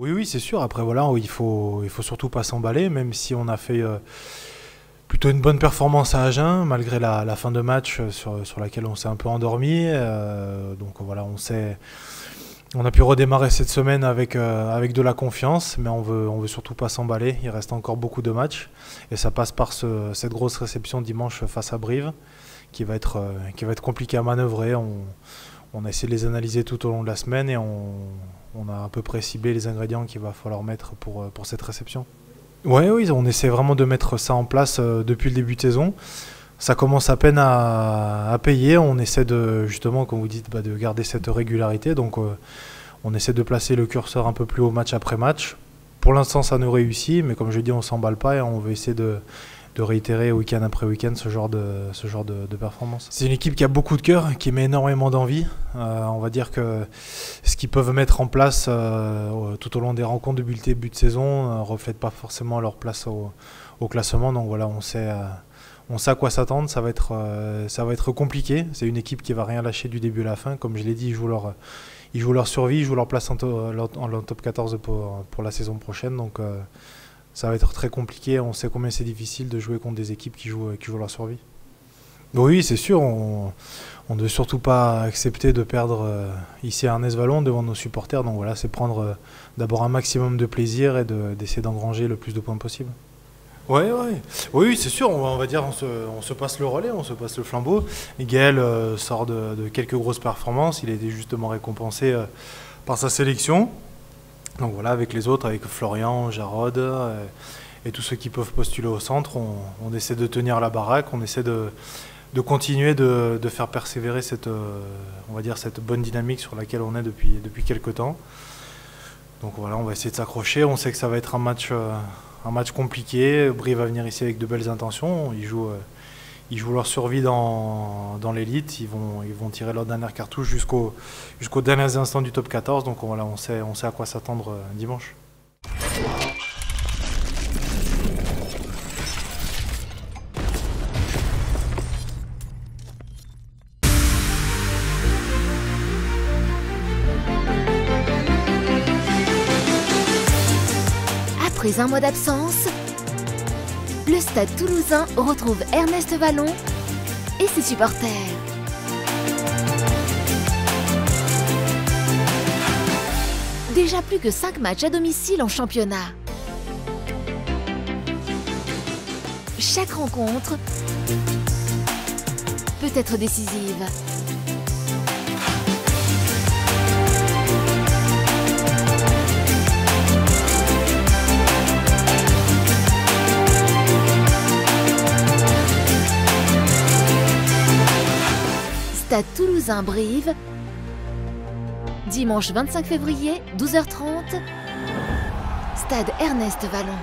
Oui, oui, c'est sûr. Après, voilà, il faut surtout pas s'emballer, même si on a fait plutôt une bonne performance à Agen, malgré la fin de match sur laquelle on s'est un peu endormi. Donc voilà, on a pu redémarrer cette semaine avec de la confiance, mais on veut surtout pas s'emballer. Il reste encore beaucoup de matchs et ça passe par cette grosse réception dimanche face à Brive qui va être compliqué à manœuvrer. On a essayé de les analyser tout au long de la semaine et on a à peu près ciblé les ingrédients qu'il va falloir mettre pour cette réception. Ouais, oui, on essaie vraiment de mettre ça en place depuis le début de saison. Ça commence à peine à payer. On essaie de, justement, comme vous dites, de garder cette régularité. Donc, on essaie de placer le curseur un peu plus haut match après match. Pour l'instant, ça nous réussit, mais comme je dis, on ne s'emballe pas et on veut essayer de réitérer week-end après week-end ce genre de performance. C'est une équipe qui a beaucoup de cœur, qui met énormément d'envie. On va dire que ce qu'ils peuvent mettre en place tout au long des rencontres de début de saison ne reflète pas forcément leur place au classement. Donc voilà, on sait à quoi s'attendre. Ça va être compliqué. C'est une équipe qui va rien lâcher du début à la fin. Comme je l'ai dit, ils jouent leur survie, ils jouent leur place en top 14 pour la saison prochaine. Donc ça va être très compliqué. On sait combien c'est difficile de jouer contre des équipes qui jouent leur survie. Oui, c'est sûr. On ne veut surtout pas accepter de perdre ici à Ernest-Vallon devant nos supporters. Donc voilà, c'est prendre d'abord un maximum de plaisir et d'essayer d'engranger le plus de points possible. Ouais. Oui, c'est sûr. On va dire, on se passe le relais, on se passe le flambeau. Gaël sort de quelques grosses performances. Il a été justement récompensé par sa sélection. Donc voilà, avec les autres, avec Florian, Jarod et tous ceux qui peuvent postuler au centre, on essaie de tenir la baraque, on essaie de continuer de faire persévérer on va dire cette bonne dynamique sur laquelle on est depuis quelques temps. Donc voilà, on va essayer de s'accrocher. On sait que ça va être un match compliqué. Brive va venir ici avec de belles intentions. Ils jouent leur survie dans l'élite. Ils vont tirer leur dernière cartouche jusqu'aux derniers instants du top 14. Donc voilà, on sait à quoi s'attendre dimanche. Après un mois d'absence, le Stade Toulousain retrouve Ernest-Vallon et ses supporters. Déjà plus que 5 matchs à domicile en championnat. Chaque rencontre peut être décisive. Stade Toulousain-Brive, dimanche 25 février, 12h30, Stade Ernest-Vallon.